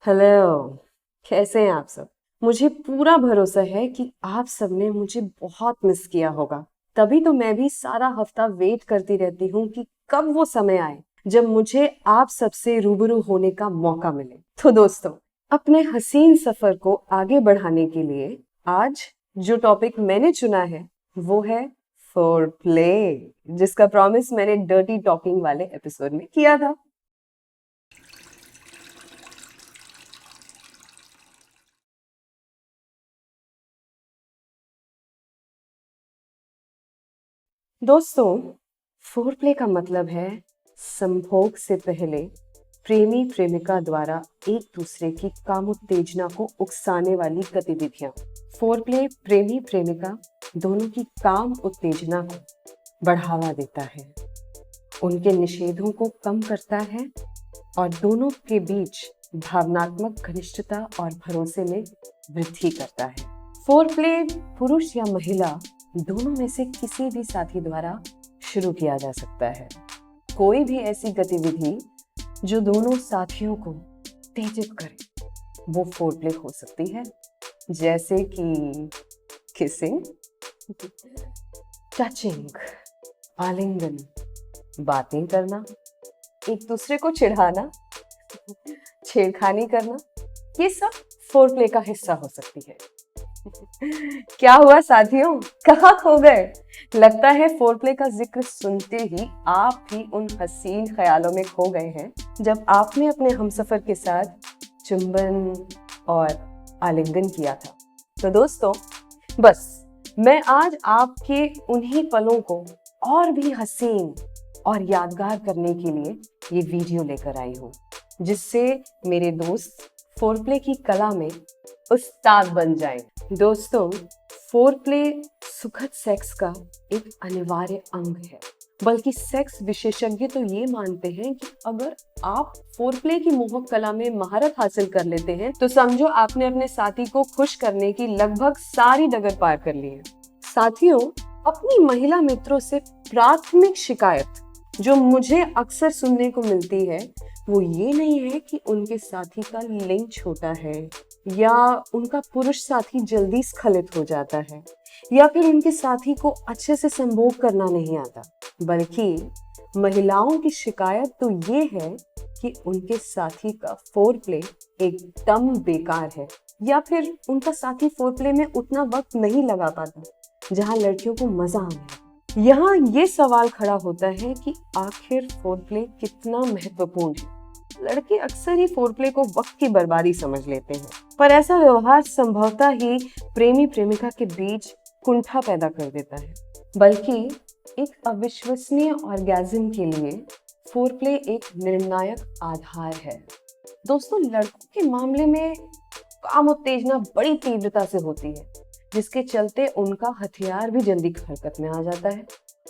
Hello. कैसे हैं आप सब? मुझे पूरा भरोसा है कि आप सबने मुझे बहुत मिस किया होगा। तभी तो मैं भी सारा हफ्ता वेट करती रहती हूँ कि कब वो समय आए जब मुझे आप सबसे रूबरू होने का मौका मिले। तो दोस्तों, अपने हसीन सफर को आगे बढ़ाने के लिए आज जो टॉपिक मैंने चुना है वो है फोर प्ले, जिसका प्रॉमिस मैंने डर्टी टॉकिंग वाले एपिसोड में किया था। दोस्तों, फोरप्ले का मतलब है संभोग से पहले प्रेमी प्रेमिका द्वारा एक दूसरे की कामोत्तेजना को उकसाने वाली गतिविधियां। फोरप्ले प्रेमी प्रेमिका दोनों की काम उत्तेजना को बढ़ावा देता है, उनके निषेधों को कम करता है और दोनों के बीच भावनात्मक घनिष्ठता और भरोसे में वृद्धि करता है। फोरप्ले पुरुष या महिला दोनों में से किसी भी साथी द्वारा शुरू किया जा सकता है। कोई भी ऐसी गतिविधि जो दोनों साथियों को उत्तेजित करे वो फोरप्ले हो सकती है, जैसे कि किसिंग, टचिंग, आलिंगन, बातें करना, एक दूसरे को चिढ़ाना, छेड़खानी करना, ये सब फोरप्ले का हिस्सा हो सकती है। क्या हुआ साथियों, कहाँ खो गए? लगता है फोरप्ले का जिक्र सुनते ही आप भी उन हसीन ख्यालों में खो गए हैं जब आपने अपने हमसफर के साथ चुंबन और आलिंगन किया था। तो दोस्तों, बस मैं आज आपके उन्हीं पलों को और भी हसीन और यादगार करने के लिए ये वीडियो लेकर आई हूँ, जिससे मेरे दोस्त फोरप्ले की कला में उस्ताद बन जाएं। दोस्तों, फोरप्ले सुखद सेक्स का एक अनिवार्य अंग है। बल्कि सेक्स विशेषज्ञ तो ये मानते हैं कि अगर आप फोरप्ले की मोहक कला में महारत हासिल कर लेते हैं तो समझो आपने अपने साथी को खुश करने की लगभग सारी डगर पार कर ली है। साथियों, अपनी महिला मित्रों से प्राथमिक शिकायत जो मुझे अक्सर सुनने को मिलती है वो ये नहीं है कि उनके साथी का लिंग छोटा है या उनका पुरुष साथी जल्दी स्खलित हो जाता है या फिर उनके साथी को अच्छे से संभोग करना नहीं आता, बल्कि महिलाओं की शिकायत तो ये है कि उनके साथी का फोरप्ले एकदम बेकार है या फिर उनका साथी फोरप्ले में उतना वक्त नहीं लगा पाता जहां लड़कियों को मजा आने लगे। यहाँ ये सवाल खड़ा होता है कि आखिर फोरप्ले कितना महत्वपूर्ण है। लड़के अक्सर ही फोरप्ले को वक्त की बर्बादी समझ लेते हैं, पर ऐसा व्यवहार संभवतः ही प्रेमी प्रेमिका के बीच कुंठा पैदा कर देता है। बल्कि एक अविश्वसनीय ऑर्गेज़म के लिए फोरप्ले एक निर्णायक आधार है। दोस्तों, लड़कों के मामले में काम उत्तेजना बड़ी तीव्रता से होती है, जिसके चलते उनका हथियार भी जल्दी हरकत में आ जाता है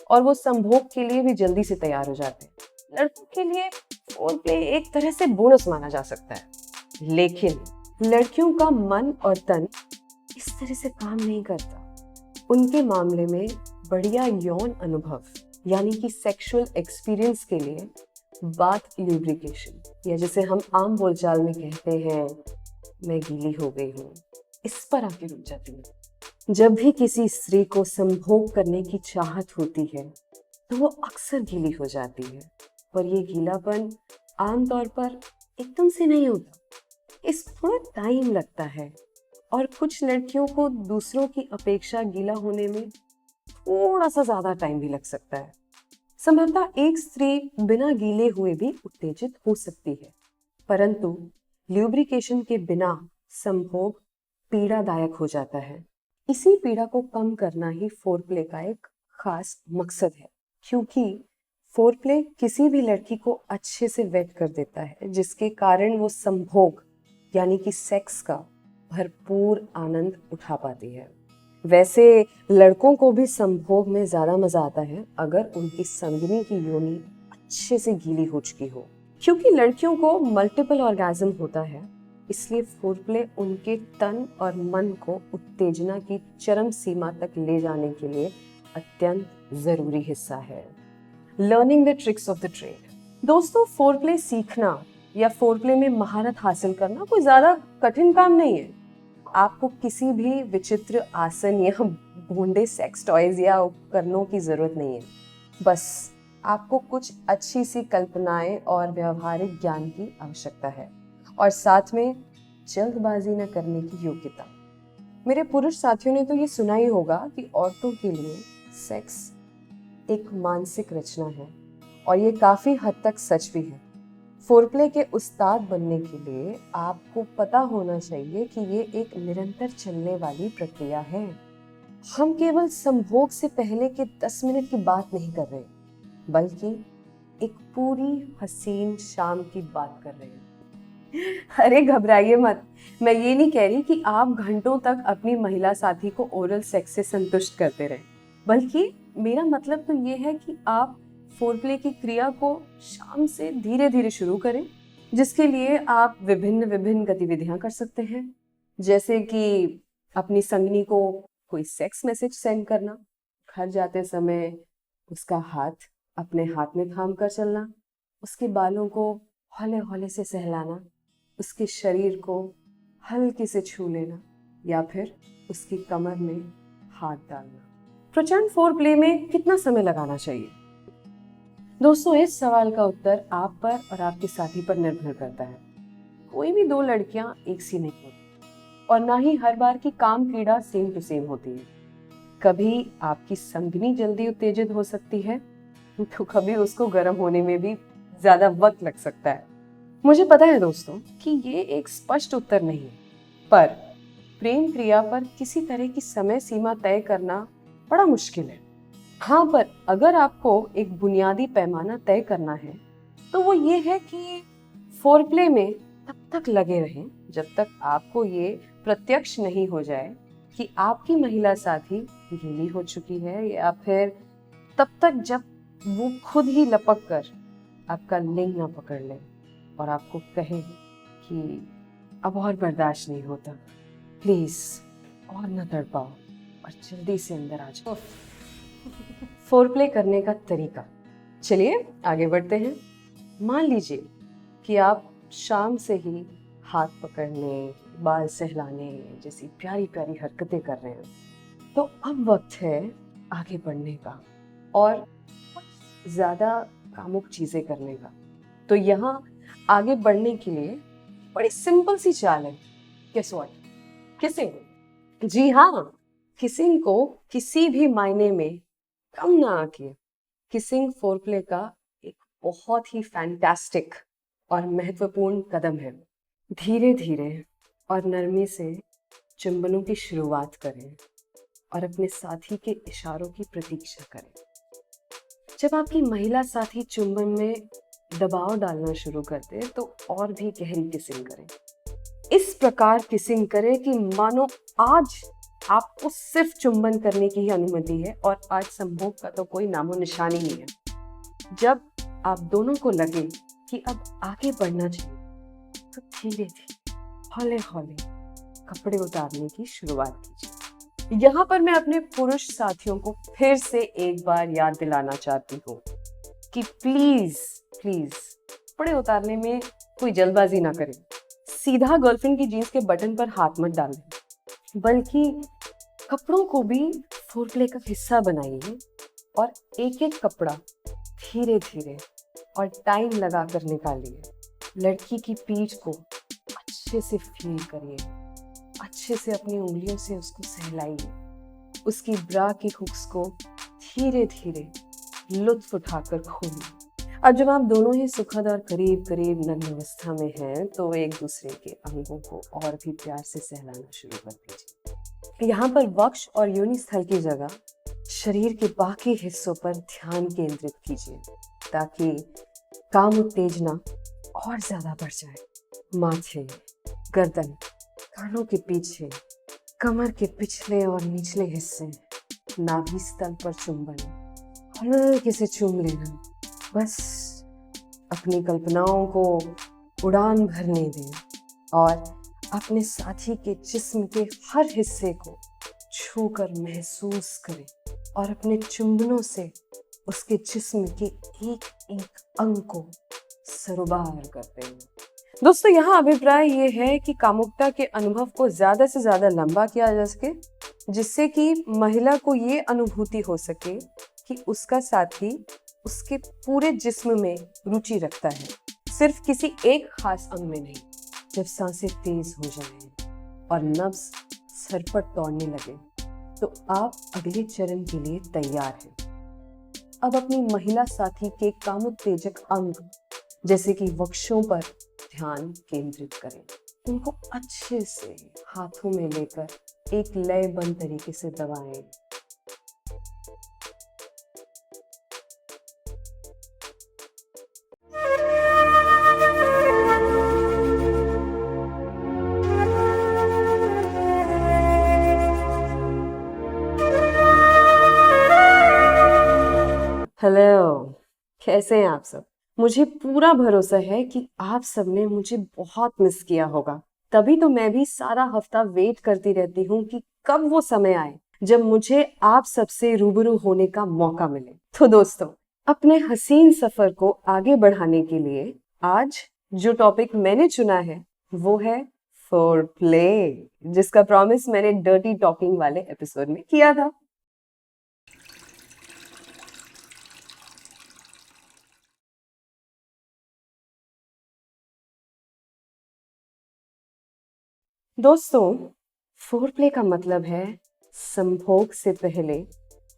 और वो संभोग के लिए भी जल्दी से तैयार हो जाते हैं। लड़कों के लिए फोरप्ले एक तरह से बोनस माना जा सकता है, लेकिन लड़कियों का मन और तन इस तरह से काम नहीं करता। उनके मामले में बढ़िया यौन अनुभव यानी कि सेक्सुअल एक्सपीरियंस के लिए बात ल्यूब्रिकेशन, या जिसे हम आम बोलचाल में कहते हैं मैं गीली हो गई हूँ, इस पर आके रुक जाती है। जब भी किसी स्त्री को संभोग करने की चाहत होती है तो वो अक्सर गीली हो जाती है, पर ये गीलापन आमतौर पर एकदम से नहीं होता। इस थोड़ा टाइम लगता है और कुछ लड़कियों को दूसरों की अपेक्षा गीला होने में थोड़ा सा ज्यादा टाइम भी लग सकता है। संभवतः एक स्त्री बिना गीले हुए भी उत्तेजित हो सकती है, परंतु ल्यूब्रिकेशन के बिना संभोग पीड़ादायक हो जाता है। इसी पीड़ा को कम करना ही फोरप्ले का एक खास मकसद है, क्योंकि फोरप्ले किसी भी लड़की को अच्छे से वेट कर देता है, जिसके कारण वो संभोग यानी कि सेक्स का भरपूर आनंद उठा पाती है। वैसे लड़कों को भी संभोग में ज्यादा मजा आता है अगर उनकी संगिनी की योनि अच्छे से गीली हो चुकी हो, क्योंकि लड़कियों को मल्टीपल ऑर्गेज़म होता है, इसलिए फोरप्ले उनके तन और मन को उत्तेजना की चरम सीमा तक ले जाने के लिए अत्यंत जरूरी हिस्सा है। Learning the tricks of the trade. दोस्तों, फोरप्ले सीखना या फोरप्ले में महारत हासिल करना कोई ज्यादा कठिन काम नहीं है। आपको किसी भी विचित्र आसन या भोंडे सेक्स टॉयज या उपकरणों की जरूरत नहीं है। बस आपको कुछ अच्छी सी कल्पनाएं और व्यवहारिक ज्ञान की आवश्यकता है, और साथ में जल्दबाजी न करने की योग्यता। मेरे पुरुष साथियों ने तो ये सुना ही होगा कि औरतों के लिए सेक्स एक मानसिक रचना है, और ये काफी हद तक सच भी है। फोरप्ले के उस्ताद बनने के लिए आपको पता होना चाहिए कि ये एक निरंतर चलने वाली प्रक्रिया है। हम केवल संभोग से पहले के 10 मिनट की बात नहीं कर रहे, बल्कि एक पूरी हसीन शाम की बात कर रहे हैं। अरे घबराइए मत, मैं ये नहीं कह रही कि आप घंटों तक अपनी महिला साथी को ओरल सेक्स से संतुष्ट करते रहें, बल्कि मेरा मतलब तो ये है कि आप फोरप्ले की क्रिया को शाम से धीरे धीरे शुरू करें, जिसके लिए आप विभिन्न गतिविधियां कर सकते हैं, जैसे कि अपनी संगनी को कोई सेक्स मैसेज सेंड करना, घर जाते समय उसका हाथ अपने हाथ में थाम कर चलना, उसके बालों को हौले हौले से सहलाना, उसके शरीर को हल्के से छू लेना, या फिर उसकी कमर में हाथ डालना। प्रचंड फोरप्ले में कितना समय लगाना चाहिए? दोस्तों, इस सवाल का उत्तर आप पर और आपके साथी पर निर्भर करता है। कोई भी दो लड़कियां एक सी नहीं होती, और ना ही हर बार की काम क्रीड़ा सेम टू सेम होती है। कभी आपकी संगनी जल्दी उत्तेजित हो सकती है, तो कभी उसको गर्म होने में भी ज्यादा वक्त लग सकता है। मुझे पता है दोस्तों कि ये एक स्पष्ट उत्तर नहीं है, पर प्रेम क्रिया पर किसी तरह की समय सीमा तय करना बड़ा मुश्किल है। हाँ, पर अगर आपको एक बुनियादी पैमाना तय करना है, तो वो ये है कि फोरप्ले में तब तक लगे रहें जब तक आपको ये प्रत्यक्ष नहीं हो जाए कि आपकी महिला साथी गीली हो चुकी है, या फिर तब तक जब वो खुद ही लपक कर आपका लिंग ना पकड़ ले और आपको कहे कि अब और बर्दाश्त नहीं होता, प्लीज और न तड़पाओ और जल्दी से अंदर आ जाओ। फोरप्ले करने का तरीका, चलिए आगे बढ़ते हैं। मान लीजिए कि आप शाम से ही हाथ पकड़ने, बाल सहलाने जैसी प्यारी प्यारी हरकतें कर रहे हैं, तो अब वक्त है आगे बढ़ने का और ज्यादा कामुक चीजें करने का। तो यहाँ आगे बढ़ने के लिए बड़ी सिंपल सी चाल है। Guess what? किसिंग। जी हाँ, किसिंग को किसी भी मायने में कम ना आके किसिंग फोरप्ले का एक बहुत ही फैंटास्टिक और महत्वपूर्ण कदम है। धीरे धीरे और नरमी से चुंबनों की शुरुआत करें और अपने साथी के इशारों की प्रतीक्षा करें। जब आपकी महिला साथी चुंबन में दबाव डालना शुरू कर दे, तो और भी गहरी किसिंग करें। इस प्रकार किसिंग करें कि मानो आज आपको सिर्फ चुंबन करने की ही अनुमति है और आज संभोग का तो कोई नामो निशान ही नहीं है। जब आप दोनों को लगे कि अब आगे बढ़ना चाहिए, तो धीरे धीरे हौले हौले कपड़े उतारने की शुरुआत कीजिए। यहाँ पर मैं अपने पुरुष साथियों को फिर से एक बार याद दिलाना चाहती हूँ कि प्लीज प्लीज कपड़े उतारने में कोई जल्दबाजी ना करें। सीधा गर्लफ्रेंड की जीन्स के बटन पर हाथ मत डालें, बल्कि कपड़ों को भी फोरप्ले का हिस्सा बनाइए और एक एक कपड़ा धीरे धीरे और टाइम लगा कर निकालिए। लड़की की पीठ को अच्छे से फील करिए, अच्छे से अपनी उंगलियों से उसको सहलाइए, उसकी ब्रा की हुक्स को धीरे धीरे लुत्फ उठाकर खोलिए। अब जब आप दोनों ही सुखद और करीब करीब नग्न अवस्था में हैं, तो एक दूसरे के अंगों को और भी प्यार से सहलाना शुरू कर दीजिए। यहाँ पर वक्ष और योनि स्थल की जगह शरीर के बाकी हिस्सों पर ध्यान केंद्रित कीजिए, ताकि काम उत्तेजना और ज्यादा बढ़ जाए। माथे, गर्दन, कानों के पीछे, कमर के पिछले और निचले हिस्से, नाभि स्थल पर चुंबन, हल्के से चूम लेना। बस अपनी कल्पनाओं को उड़ान भरने दें और अपने साथी के जिस्म के हर हिस्से को छूकर महसूस करें और अपने चुंबनों से उसके जिस्म के एक एक अंग को सरोबार करते हैं। दोस्तों, यहाँ अभिप्राय ये है कि कामुकता के अनुभव को ज्यादा से ज्यादा लंबा किया जा सके, जिससे कि महिला को ये अनुभूति हो सके कि उसका साथी उसके पूरे जिस्म में रुचि रखता है, सिर्फ किसी एक खास अंग में नहीं। जब सांसें तेज हो जाएं और नब्ज सर पर दौड़ने लगे, तो आप अगले चरण के लिए तैयार हैं। अब अपनी महिला साथी के कामोत्तेजक अंग जैसे कि वक्षों पर ध्यान केंद्रित करें। उनको अच्छे से हाथों में लेकर एक लयबद्ध तरीके से दबाएं। हेलो, कैसे हैं आप सब? मुझे पूरा भरोसा है कि आप सबने मुझे बहुत मिस किया होगा। तभी तो मैं भी सारा हफ्ता वेट करती रहती हूँ कि कब वो समय आए जब मुझे आप सबसे रूबरू होने का मौका मिले। तो दोस्तों, अपने हसीन सफर को आगे बढ़ाने के लिए आज जो टॉपिक मैंने चुना है वो है फोरप्ले, जिसका प्रॉमिस मैंने डर्टी टॉकिंग वाले एपिसोड में किया था। दोस्तों, फोरप्ले का मतलब है संभोग से पहले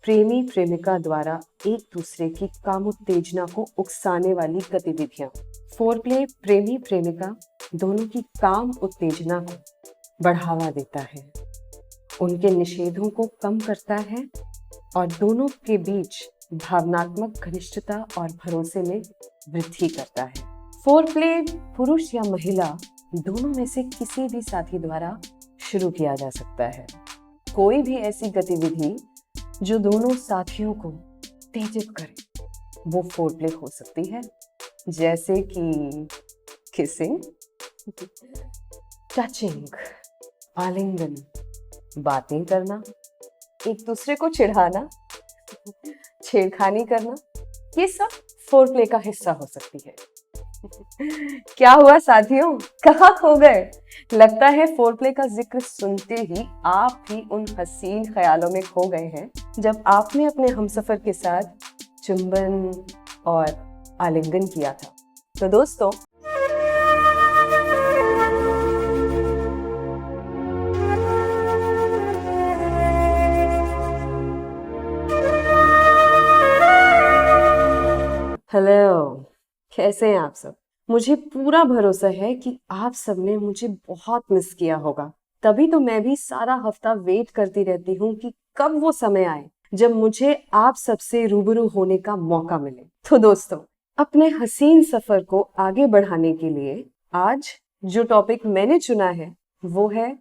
प्रेमी प्रेमिका द्वारा एक दूसरे की कामोत्तेजना को उकसाने वाली गतिविधियां। फोरप्ले प्रेमी प्रेमिका दोनों की काम उत्तेजना को बढ़ावा देता है, उनके निषेधों को कम करता है और दोनों के बीच भावनात्मक घनिष्ठता और भरोसे में वृद्धि करता है। फोरप्ले पुरुष या महिला दोनों में से किसी भी साथी द्वारा शुरू किया जा सकता है। कोई भी ऐसी गतिविधि जो दोनों साथियों को उत्तेजित करे वो फोरप्ले हो सकती है, जैसे कि किसिंग, टचिंग, आलिंगन, बातें करना, एक दूसरे को चिढ़ाना, छेड़खानी करना, ये सब फोरप्ले का हिस्सा हो सकती है। क्या हुआ साथियों, कहाँ खो गए? लगता है फोरप्ले का जिक्र सुनते ही आप भी उन हसीन ख्यालों में खो गए हैं जब आपने अपने हमसफर के साथ चुंबन और आलिंगन किया था। तो दोस्तों, हेलो, कैसे हैं आप सब? मुझे पूरा भरोसा है कि आप सबने मुझे बहुत मिस किया होगा। तभी तो मैं भी सारा हफ्ता वेट करती रहती हूँ कि कब वो समय आए जब मुझे आप सबसे रूबरू होने का मौका मिले। तो दोस्तों, अपने हसीन सफर को आगे बढ़ाने के लिए आज जो टॉपिक मैंने चुना है वो है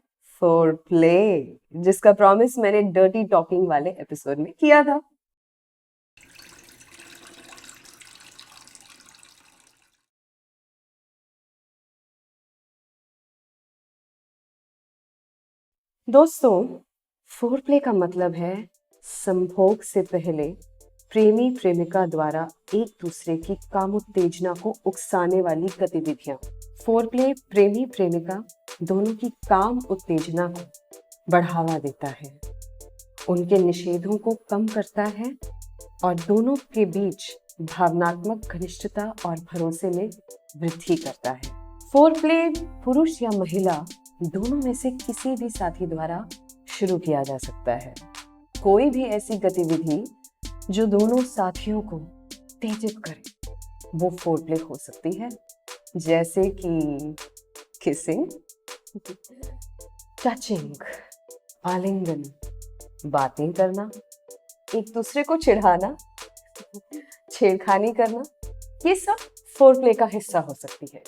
फोरप्ले, जिसका प्रॉमिस मैंने डर्टी टॉकिंग वाले एपिसोड में किया था। दोस्तों, फोरप्ले का मतलब है संभोग से पहले प्रेमी प्रेमिका द्वारा एक दूसरे की कामोत्तेजना को उकसाने वाली गतिविधियां। फोरप्ले प्रेमी प्रेमिका दोनों की काम उत्तेजना को बढ़ावा देता है, उनके निषेधों को कम करता है और दोनों के बीच भावनात्मक घनिष्ठता और भरोसे में वृद्धि करता है। फोरप्ले पुरुष या महिला दोनों में से किसी भी साथी द्वारा शुरू किया जा सकता है। कोई भी ऐसी गतिविधि जो दोनों साथियों को उत्तेजित करे वो फोरप्ले हो सकती है, जैसे कि किसिंग, टचिंग, आलिंगन, बातें करना, एक दूसरे को चिढ़ाना, छेड़खानी करना, ये सब फोरप्ले का हिस्सा हो सकती है।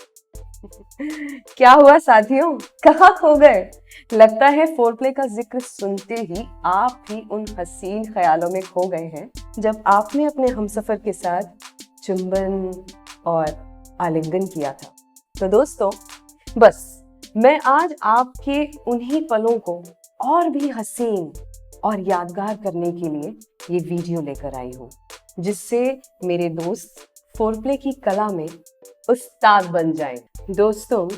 क्या हुआ साथियों, कहाँ खो गए? लगता है फोरप्ले का जिक्र सुनते ही आप भी उन हसीन ख्यालों में खो गए हैं जब आपने अपने हमसफर के साथ चुंबन और आलिंगन किया था। तो दोस्तों, बस मैं आज आपके उन्हीं पलों को और भी हसीन और यादगार करने के लिए ये वीडियो लेकर आई हूँ, जिससे मेरे दोस्त फोरप्ले की कला में उस्ताद बन जाएं। दोस्तों,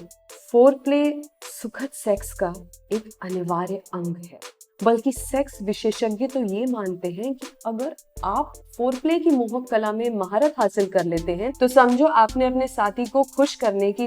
फोरप्ले सुखद सेक्स का एक अनिवार्य अंग है, बल्कि सेक्स विशेषज्ञ तो ये मानते हैं कि अगर आप फोरप्ले की मोहक कला में महारत हासिल कर लेते हैं तो समझो आपने अपने साथी को खुश करने की